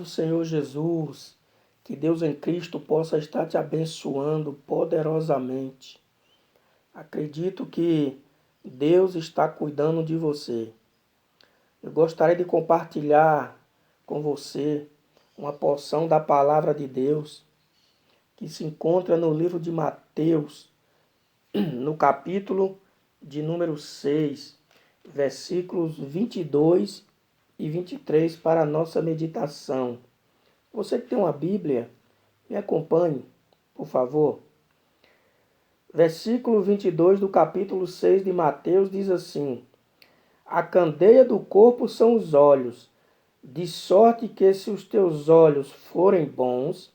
do Senhor Jesus, que Deus em Cristo possa estar te abençoando poderosamente. Acredito que Deus está cuidando de você. Eu gostaria de compartilhar com você uma porção da palavra de Deus que se encontra no livro de Mateus, no capítulo de número 6, versículos 22 e 23 para a nossa meditação. Você que tem uma Bíblia, me acompanhe, por favor. Versículo 22 do capítulo 6 de Mateus diz assim: A candeia do corpo são os olhos, de sorte que se os teus olhos forem bons,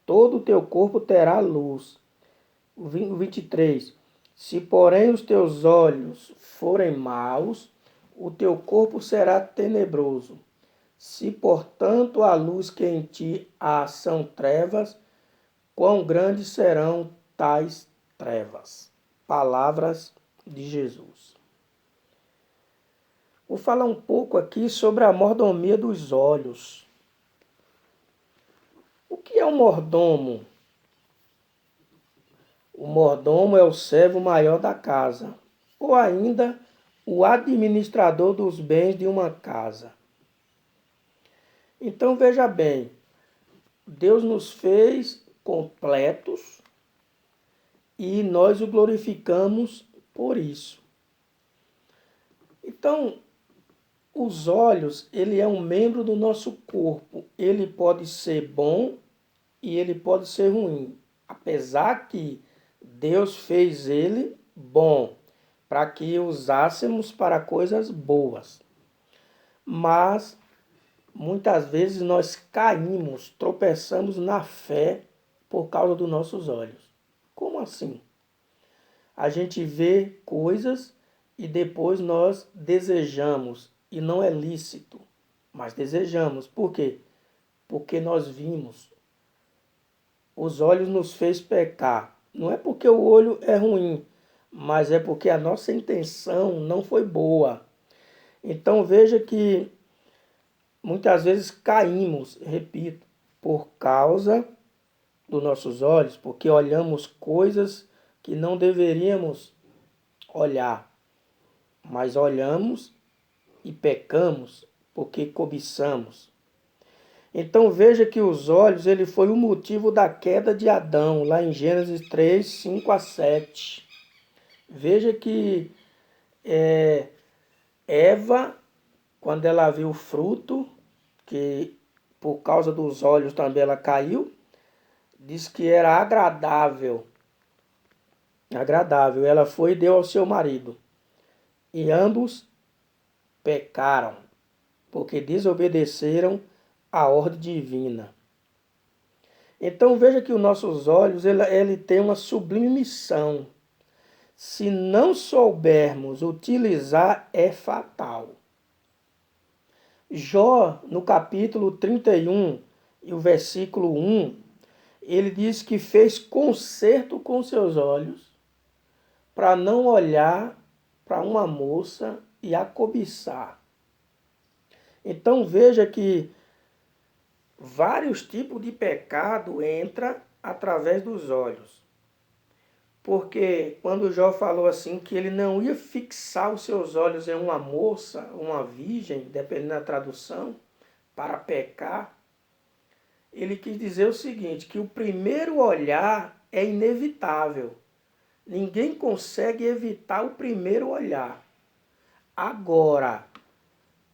todo o teu corpo terá luz. O 23. Se porém os teus olhos forem maus, o teu corpo será tenebroso. Se, portanto, a luz que em ti há são trevas, quão grandes serão tais trevas? Palavras de Jesus. Vou falar um pouco aqui sobre a mordomia dos olhos. O que é um mordomo? O mordomo é o servo maior da casa, ou ainda o administrador dos bens de uma casa. Então veja bem, Deus nos fez completos e nós o glorificamos por isso. Então, os olhos, ele é um membro do nosso corpo. Ele pode ser bom e ele pode ser ruim. Apesar que Deus fez ele bom, para que usássemos para coisas boas. Mas muitas vezes nós caímos, tropeçamos na fé por causa dos nossos olhos. Como assim? A gente vê coisas e depois nós desejamos, e não é lícito, mas desejamos. Por quê? Porque nós vimos. Os olhos nos fez pecar. Não é porque o olho é ruim, mas é porque a nossa intenção não foi boa. Então veja que muitas vezes caímos, repito, por causa dos nossos olhos, porque olhamos coisas que não deveríamos olhar, mas olhamos e pecamos porque cobiçamos. Então veja que os olhos, ele foi o motivo da queda de Adão, lá em Gênesis 3, 5 a 7. Veja que Eva, quando ela viu o fruto, que por causa dos olhos também ela caiu, diz que era agradável. Agradável. Ela foi e deu ao seu marido. E ambos pecaram, porque desobedeceram a ordem divina. Então veja que os nossos olhos, ele tem uma sublime missão. Se não soubermos utilizar, é fatal. Jó, no capítulo 31 e o versículo 1, ele diz que fez concerto com seus olhos para não olhar para uma moça e a cobiçar. Então veja que vários tipos de pecado entram através dos olhos. Porque quando Jó falou assim que ele não ia fixar os seus olhos em uma moça, uma virgem, dependendo da tradução, para pecar, ele quis dizer o seguinte, que o primeiro olhar é inevitável. Ninguém consegue evitar o primeiro olhar. Agora,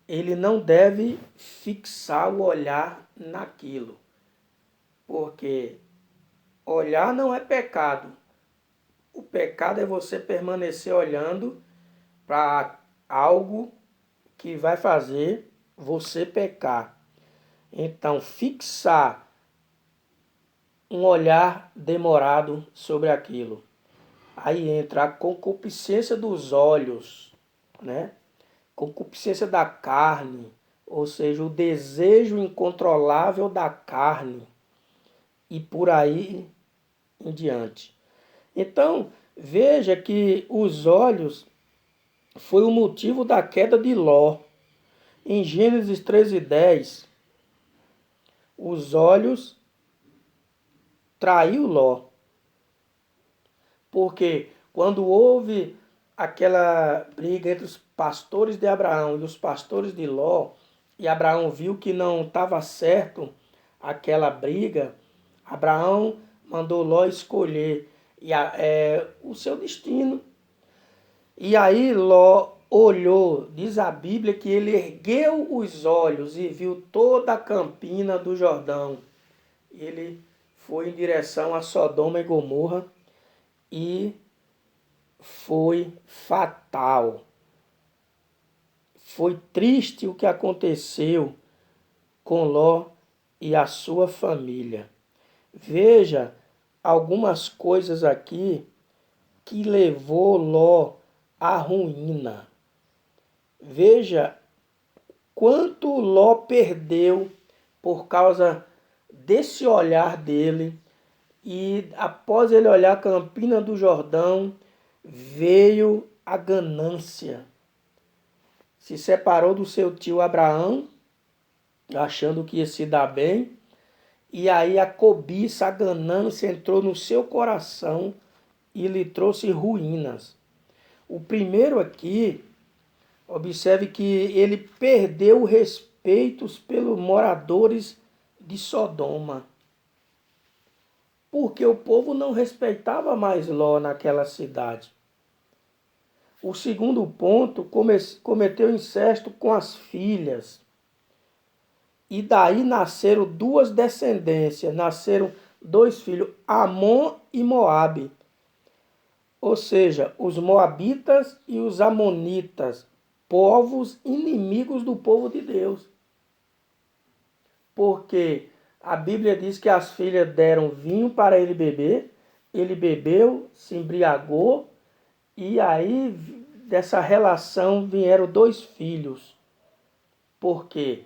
ele não deve fixar o olhar naquilo. Porque olhar não é pecado. O pecado é você permanecer olhando para algo que vai fazer você pecar. Então, fixar um olhar demorado sobre aquilo. Aí entra a concupiscência dos olhos, né? Concupiscência da carne, ou seja, o desejo incontrolável da carne. E por aí em diante. Então, veja que os olhos foi o motivo da queda de Ló. Em Gênesis 13:10, os olhos, traiu Ló. Porque quando houve aquela briga entre os pastores de Abraão e os pastores de Ló, e Abraão viu que não estava certo aquela briga, Abraão mandou Ló escolher o seu destino. E aí Ló olhou, diz a Bíblia que ele ergueu os olhos e viu toda a campina do Jordão. Ele foi em direção a Sodoma e Gomorra e foi fatal. Foi triste o que aconteceu com Ló e a sua família. Veja algumas coisas aqui que levou Ló à ruína. Veja quanto Ló perdeu por causa desse olhar dele. E após ele olhar a campina do Jordão, veio a ganância. Se separou do seu tio Abraão, achando que ia se dar bem. E aí a cobiça, a ganância entrou no seu coração e lhe trouxe ruínas. O primeiro aqui, observe que ele perdeu o respeito pelos moradores de Sodoma. Porque o povo não respeitava mais Ló naquela cidade. O segundo ponto, cometeu incesto com as filhas. E daí nasceram duas descendências, nasceram dois filhos, Amon e Moabe. Ou seja, os moabitas e os amonitas, povos inimigos do povo de Deus. Porque a Bíblia diz que as filhas deram vinho para ele beber, ele bebeu, se embriagou, e aí dessa relação vieram dois filhos. Por quê?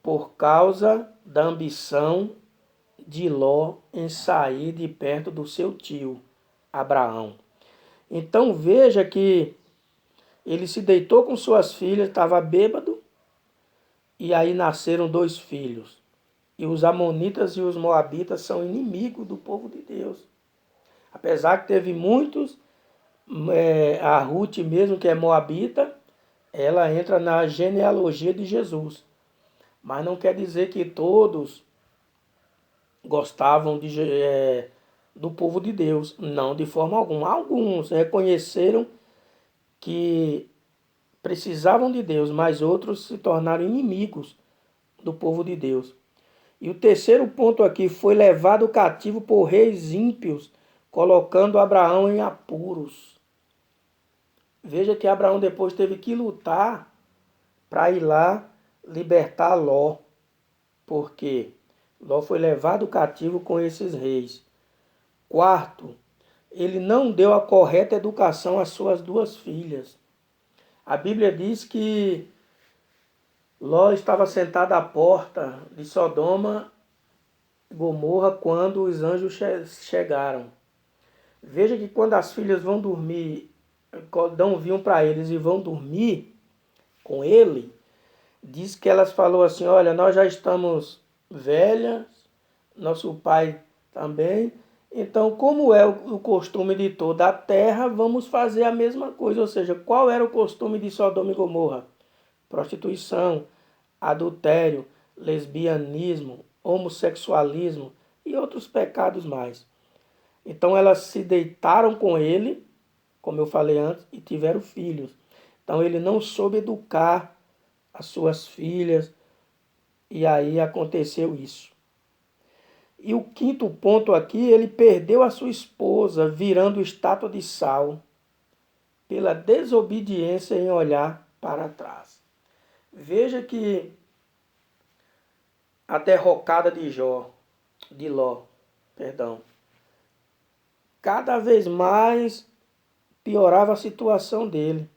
Por causa da ambição de Ló em sair de perto do seu tio, Abraão. Então veja que ele se deitou com suas filhas, estava bêbado, e aí nasceram dois filhos. E os amonitas e os moabitas são inimigos do povo de Deus. Apesar que teve muitos, a Ruth mesmo, que é moabita, ela entra na genealogia de Jesus. Mas não quer dizer que todos gostavam do povo de Deus. Não, de forma alguma. Alguns reconheceram que precisavam de Deus, mas outros se tornaram inimigos do povo de Deus. E o terceiro ponto aqui, foi levado cativo por reis ímpios, colocando Abraão em apuros. Veja que Abraão depois teve que lutar para ir lá libertar Ló. Porque Ló foi levado cativo com esses reis. Quarto, ele não deu a correta educação às suas duas filhas. A Bíblia diz que Ló estava sentado à porta de Sodoma e Gomorra quando os anjos chegaram. Veja que quando as filhas vão dormir, dão vinho para eles e vão dormir com ele, diz que elas falou assim, olha, nós já estamos velhas, nosso pai também, então como é o costume de toda a terra, vamos fazer a mesma coisa. Ou seja, qual era o costume de Sodoma e Gomorra? Prostituição, adultério, lesbianismo, homossexualismo e outros pecados mais. Então elas se deitaram com ele, como eu falei antes, e tiveram filhos. Então ele não soube educar as suas filhas, e aí aconteceu isso. E o quinto ponto aqui, ele perdeu a sua esposa, virando estátua de sal, pela desobediência em olhar para trás. Veja que a derrocada de Ló, cada vez mais piorava a situação dele.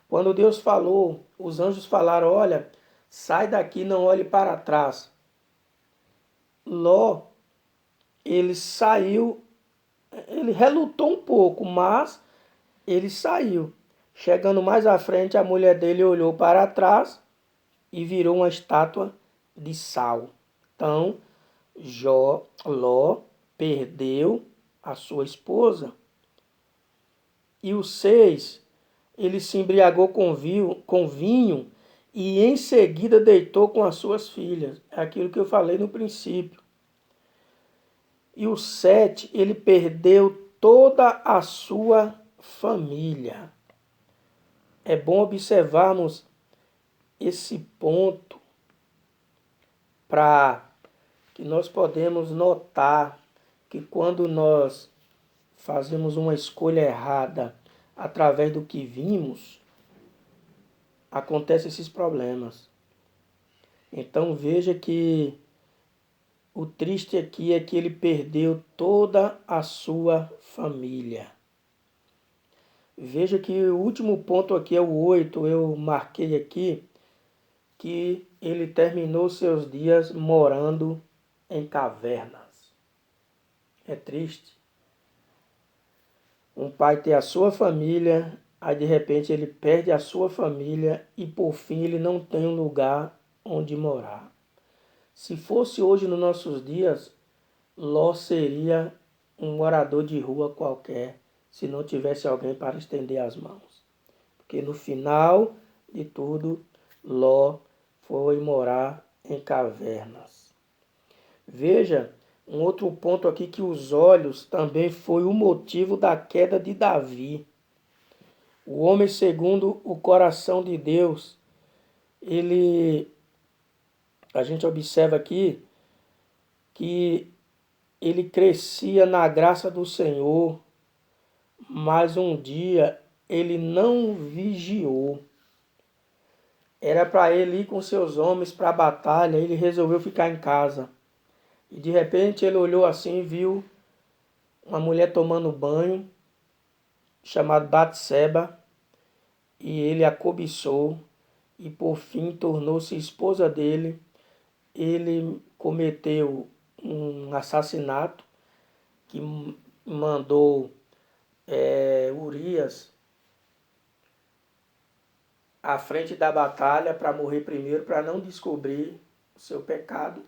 Quando Deus falou, os anjos falaram, olha, sai daqui, não olhe para trás. Ló, ele saiu, ele relutou um pouco, mas ele saiu. Chegando mais à frente, a mulher dele olhou para trás e virou uma estátua de sal. Então, Ló perdeu a sua esposa. E o 6, ele se embriagou com vinho e em seguida deitou com as suas filhas. É aquilo que eu falei no princípio. E o 7, ele perdeu toda a sua família. É bom observarmos esse ponto para que nós podemos notar que quando nós fazemos uma escolha errada através do que vimos, acontecem esses problemas. Então veja que o triste aqui é que ele perdeu toda a sua família. Veja que o último ponto aqui é o 8, eu marquei aqui, que ele terminou seus dias morando em cavernas. É triste. Um pai ter a sua família, aí de repente ele perde a sua família e por fim ele não tem um lugar onde morar. Se fosse hoje nos nossos dias, Ló seria um morador de rua qualquer, se não tivesse alguém para estender as mãos. Porque no final de tudo, Ló foi morar em cavernas. Veja, um outro ponto aqui que os olhos também foi o motivo da queda de Davi. O homem segundo o coração de Deus, a gente observa aqui que ele crescia na graça do Senhor, mas um dia ele não vigiou. Era para ele ir com seus homens para a batalha, ele resolveu ficar em casa. E de repente ele olhou assim e viu uma mulher tomando banho, chamada Batseba, e ele a cobiçou e por fim tornou-se esposa dele. Ele cometeu um assassinato que mandou Urias à frente da batalha para morrer primeiro, para não descobrir o seu pecado.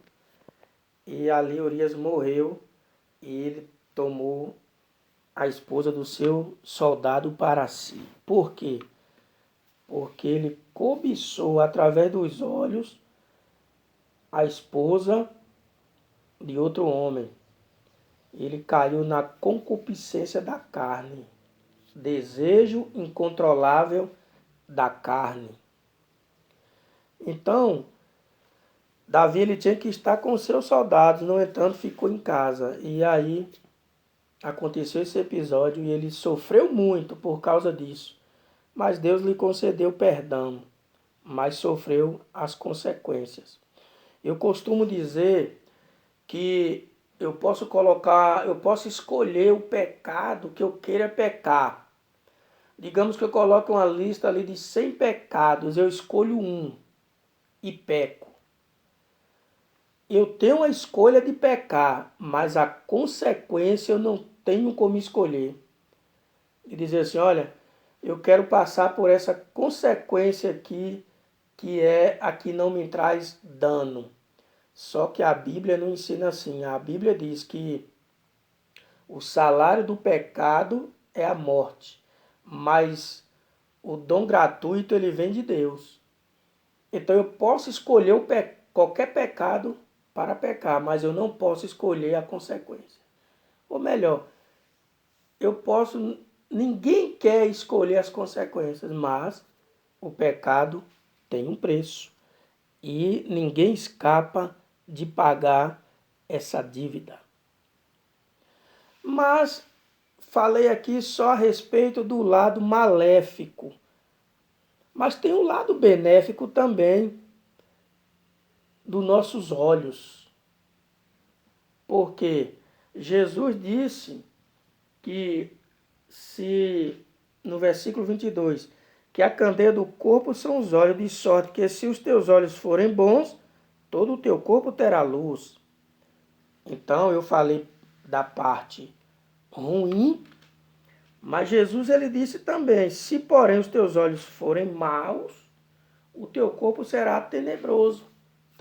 E ali Urias morreu e ele tomou a esposa do seu soldado para si. Por quê? Porque ele cobiçou através dos olhos a esposa de outro homem. Ele caiu na concupiscência da carne, desejo incontrolável da carne. Então, Davi ele tinha que estar com seus soldados, no entanto ficou em casa. E aí aconteceu esse episódio e ele sofreu muito por causa disso. Mas Deus lhe concedeu perdão, mas sofreu as consequências. Eu costumo dizer que eu posso escolher o pecado que eu queira pecar. Digamos que eu coloque uma lista ali de 100 pecados, eu escolho um e peco. Eu tenho a escolha de pecar, mas a consequência eu não tenho como escolher. E dizer assim, olha, eu quero passar por essa consequência aqui, que é a que não me traz dano. Só que a Bíblia não ensina assim. A Bíblia diz que o salário do pecado é a morte, mas o dom gratuito ele vem de Deus. Então eu posso escolher qualquer pecado para pecar, mas eu não posso escolher a consequência. Ou melhor, ninguém quer escolher as consequências, mas o pecado tem um preço e ninguém escapa de pagar essa dívida. Mas falei aqui só a respeito do lado maléfico. Mas tem um lado benéfico também dos nossos olhos. Porque Jesus disse que no versículo 22, que a candeia do corpo são os olhos, de sorte que se os teus olhos forem bons, todo o teu corpo terá luz. Então eu falei da parte ruim, mas Jesus ele disse também, se porém os teus olhos forem maus, o teu corpo será tenebroso.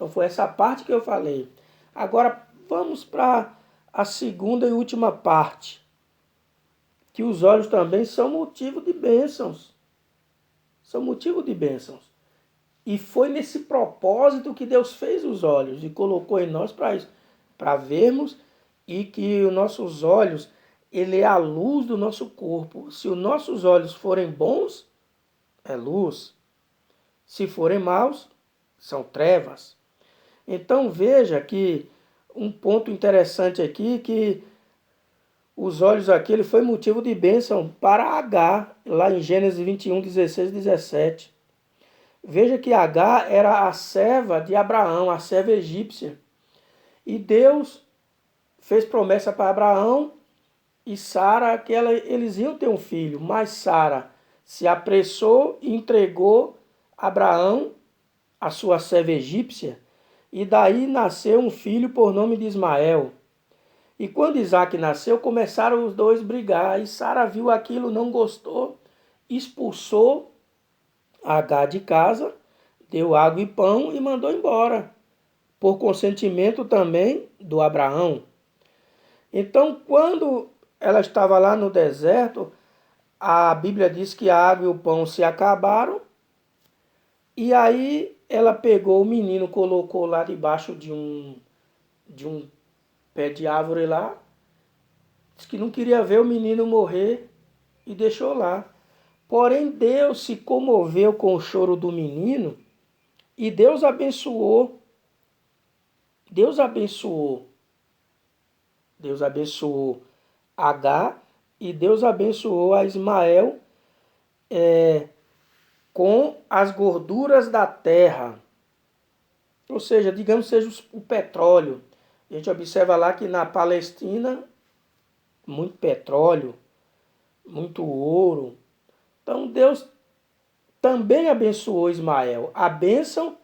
Então foi essa parte que eu falei. Agora vamos para a segunda e última parte, que os olhos também são motivo de bênçãos. São motivo de bênçãos. E foi nesse propósito que Deus fez os olhos e colocou em nós para vermos, e que os nossos olhos, ele é a luz do nosso corpo. Se os nossos olhos forem bons, é luz. Se forem maus, são trevas. Então veja que um ponto interessante aqui, que os olhos aqui, ele foi motivo de bênção para Agar, lá em Gênesis 21, 16 e 17. Veja que Agar era a serva de Abraão, a serva egípcia. E Deus fez promessa para Abraão e Sara que eles iam ter um filho, mas Sara se apressou e entregou Abraão, a sua serva egípcia, e daí nasceu um filho por nome de Ismael. E quando Isaac nasceu, começaram os dois a brigar, e Sara viu aquilo, não gostou, expulsou Agar de casa, deu água e pão e mandou embora, por consentimento também do Abraão. Então, quando ela estava lá no deserto, a Bíblia diz que a água e o pão se acabaram, e aí ela pegou o menino, colocou lá debaixo de um pé de árvore lá, disse que não queria ver o menino morrer e deixou lá. Porém, Deus se comoveu com o choro do menino e Deus abençoou. Deus abençoou Agar e Deus abençoou a Ismael com as gorduras da terra. Ou seja, digamos seja o petróleo. A gente observa lá que na Palestina, muito petróleo, muito ouro. Então Deus também abençoou Ismael. A bênção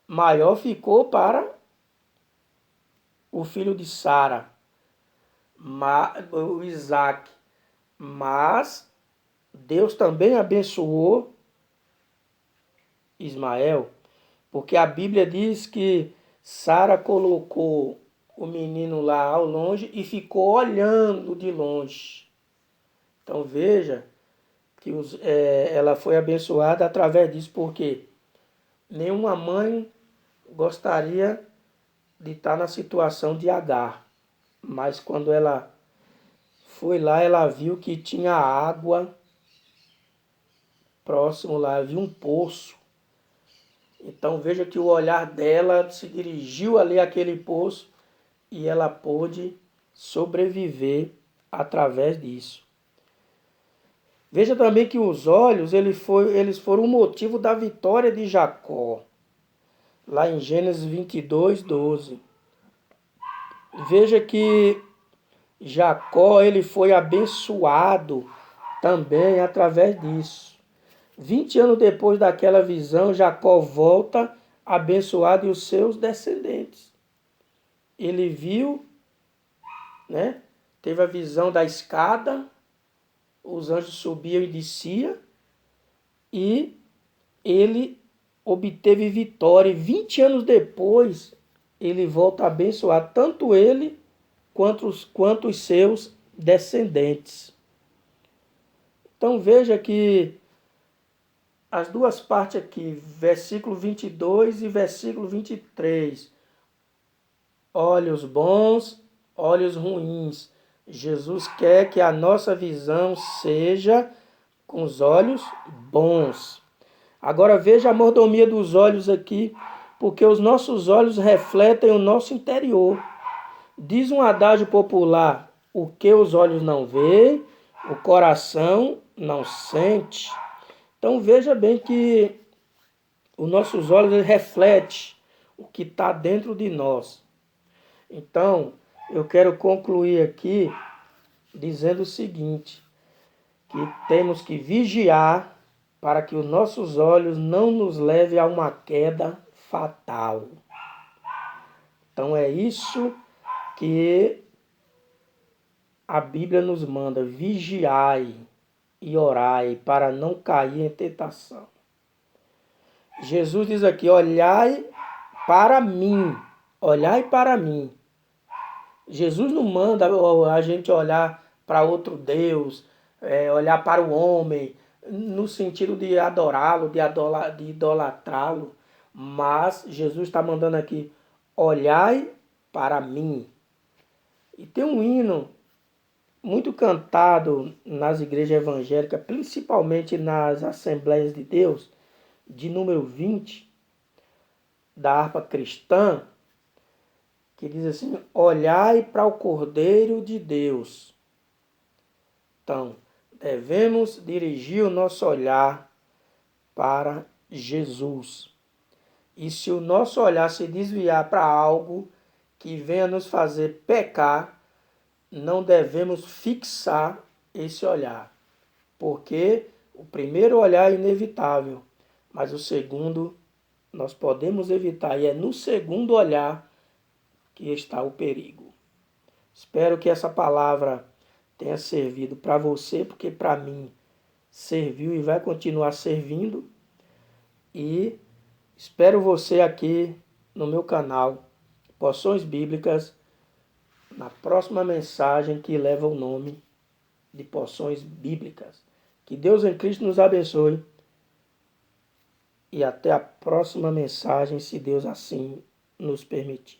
maior ficou para o filho de Sara, o Isaac. Mas Deus também abençoou Ismael, porque a Bíblia diz que Sara colocou o menino lá ao longe e ficou olhando de longe. Então veja que ela foi abençoada através disso, porque nenhuma mãe gostaria de estar na situação de Agar. Mas quando ela foi lá, ela viu que tinha água próximo lá, havia um poço. Então veja que o olhar dela se dirigiu ali àquele poço e ela pôde sobreviver através disso. Veja também que os olhos eles foram o motivo da vitória de Jacó, lá em Gênesis 22, 12. Veja que Jacó ele foi abençoado também através disso. 20 anos depois daquela visão, Jacó volta abençoado e os seus descendentes. Ele viu, né? Teve a visão da escada, os anjos subiam e desciam, e ele obteve vitória. E 20 anos depois, ele volta a abençoar tanto ele quanto os seus descendentes. Então veja que as duas partes aqui, versículo 22 e versículo 23. Olhos bons, olhos ruins. Jesus quer que a nossa visão seja com os olhos bons. Agora veja a mordomia dos olhos aqui, porque os nossos olhos refletem o nosso interior. Diz um adágio popular: o que os olhos não veem, o coração não sente. Então veja bem que os nossos olhos refletem o que está dentro de nós. Então eu quero concluir aqui dizendo o seguinte, que temos que vigiar para que os nossos olhos não nos levem a uma queda fatal. Então é isso que a Bíblia nos manda: vigiai e orai para não cair em tentação. Jesus diz aqui: olhai para mim. Olhai para mim. Jesus não manda a gente olhar para outro Deus, olhar para o homem, no sentido de adorá-lo, de idolatrá-lo. Mas Jesus está mandando aqui, olhai para mim. E tem um hino muito cantado nas igrejas evangélicas, principalmente nas Assembleias de Deus, de número 20, da harpa cristã, que diz assim, olhai para o Cordeiro de Deus. Então, devemos dirigir o nosso olhar para Jesus. E se o nosso olhar se desviar para algo que venha nos fazer pecar, não devemos fixar esse olhar. Porque o primeiro olhar é inevitável, mas o segundo nós podemos evitar. E é no segundo olhar que está o perigo. Espero que essa palavra tenha servido para você, porque para mim serviu e vai continuar servindo. E espero você aqui no meu canal Porções Bíblicas, na próxima mensagem que leva o nome de Porções Bíblicas. Que Deus em Cristo nos abençoe e até a próxima mensagem, se Deus assim nos permitir.